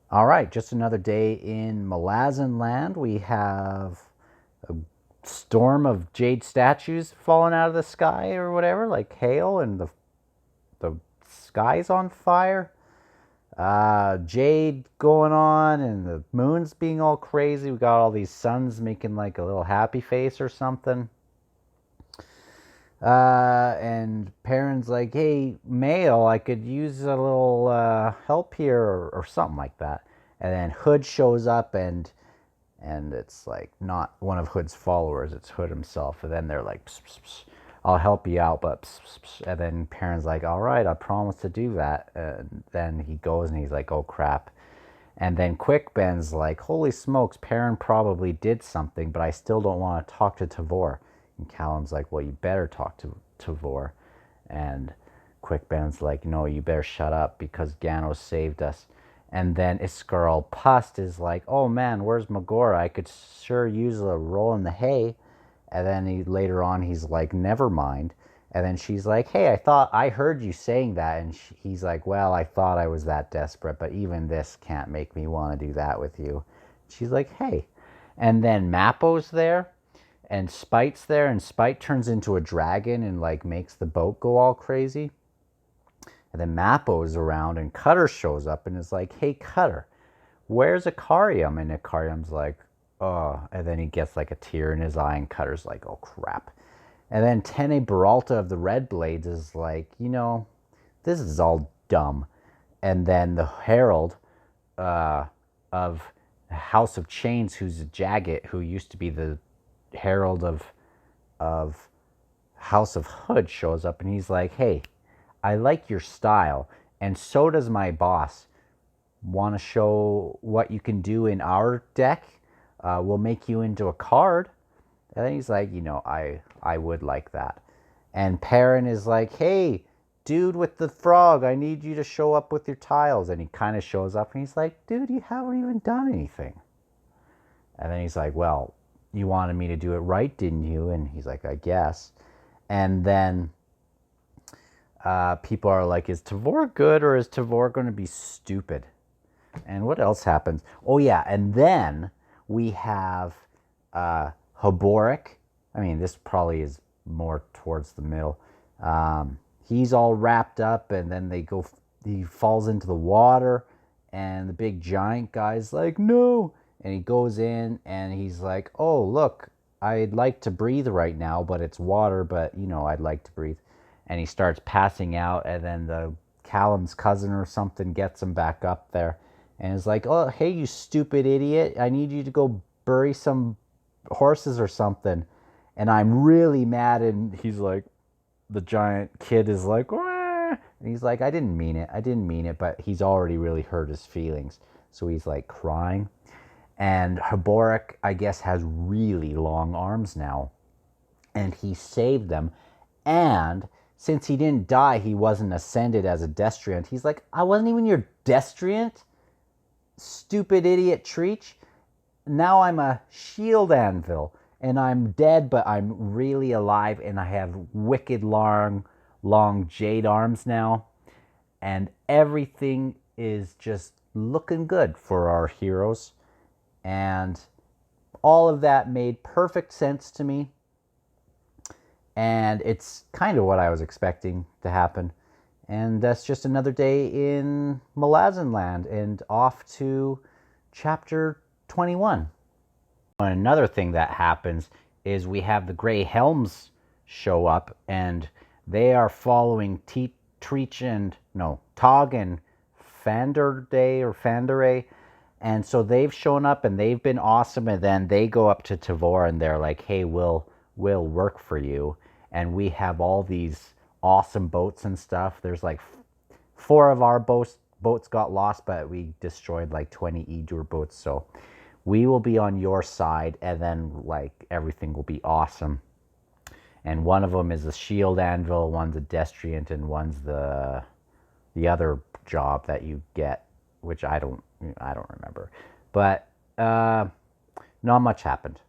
All right, just another day in Malazan land. We have a storm of jade statues falling out of the sky or whatever, like hail, and the sky's on fire. Jade going on, and the moon's being all crazy. We got all these suns making like a little happy face or something. And Perrin's like, hey, Mail, I could use a little help here or something like that. And then Hood shows up, and it's like not one of Hood's followers, it's Hood himself. And then they're like, pss, pss, pss, I'll help you out, but pss, pss, pss. And then Perrin's like, all right, I promise to do that. And then he goes and he's like, oh crap. And then Quick Ben's like, holy smokes, Perrin probably did something, but I still don't want to talk to Tavor. And Callum's like, well, you better talk to Tavor. And Quick Ben's like, no, you better shut up because Gano saved us. And then Iskarl Pust is like, oh man, where's Magora? I could sure use a roll in the hay. And then later on, he's like, never mind. And then she's like, hey, I thought I heard you saying that. And he's like, well, I thought I was that desperate, but even this can't make me want to do that with you. She's like, hey. And then Mappo's there, and Spite's there, and Spite turns into a dragon and like makes the boat go all crazy. And then Mappo's around, and Cutter shows up and is like, hey, Cutter, where's Akarium? And Akarium's like, oh. And then he gets like a tear in his eye, and Cutter's like, oh, crap. And then Tene Beralta of the Red Blades is like, this is all dumb. And then the Herald of House of Chains, who's a Jagged, who used to be the Herald of House of Hood, shows up, and he's like, hey, I like your style, and so does my boss. Want to show what you can do in our deck? We'll make you into a card. And then he's like, I would like that. And Perrin is like, hey, dude with the frog, I need you to show up with your tiles. And he kind of shows up, and he's like, dude, you haven't even done anything. And then he's like, well, you wanted me to do it right, didn't you? And he's like, I guess. And then people are like, is Tavor good, or is Tavor going to be stupid? And what else happens? Oh, yeah. And then we have Haboric. I mean, this probably is more towards the middle. He's all wrapped up, and then he falls into the water, and the big giant guy's like, no. And he goes in, and he's like, oh, look, I'd like to breathe right now, but it's water, but, I'd like to breathe. And he starts passing out, and then the Callum's cousin or something gets him back up there, and is like, oh, hey, you stupid idiot, I need you to go bury some horses or something. And I'm really mad. And he's like, the giant kid is like, wah! And he's like, I didn't mean it. But he's already really hurt his feelings. So he's like crying. And Haboric, I guess, has really long arms now. And he saved them. And since he didn't die, he wasn't ascended as a destriant. He's like, I wasn't even your destriant, stupid idiot Treach. Now I'm a shield anvil, and I'm dead, but I'm really alive, and I have wicked long jade arms now, and everything is just looking good for our heroes. And all of that made perfect sense to me, and it's kind of what I was expecting to happen. And that's just another day in Malazan land, and off to chapter 21. Another thing that happens is we have the Grey Helms show up, and they are following Treach and Tog and Fanderay, and so they've shown up and they've been awesome. And then they go up to Tavor and they're like, hey, we'll work for you, and we have all these awesome boats and stuff. There's like 4 of our boats got lost, but we destroyed like 20 Edur boats, so we will be on your side, and then like everything will be awesome. And one of them is a shield anvil, one's a destriant, and one's the other job that you get, which I don't remember. But not much happened.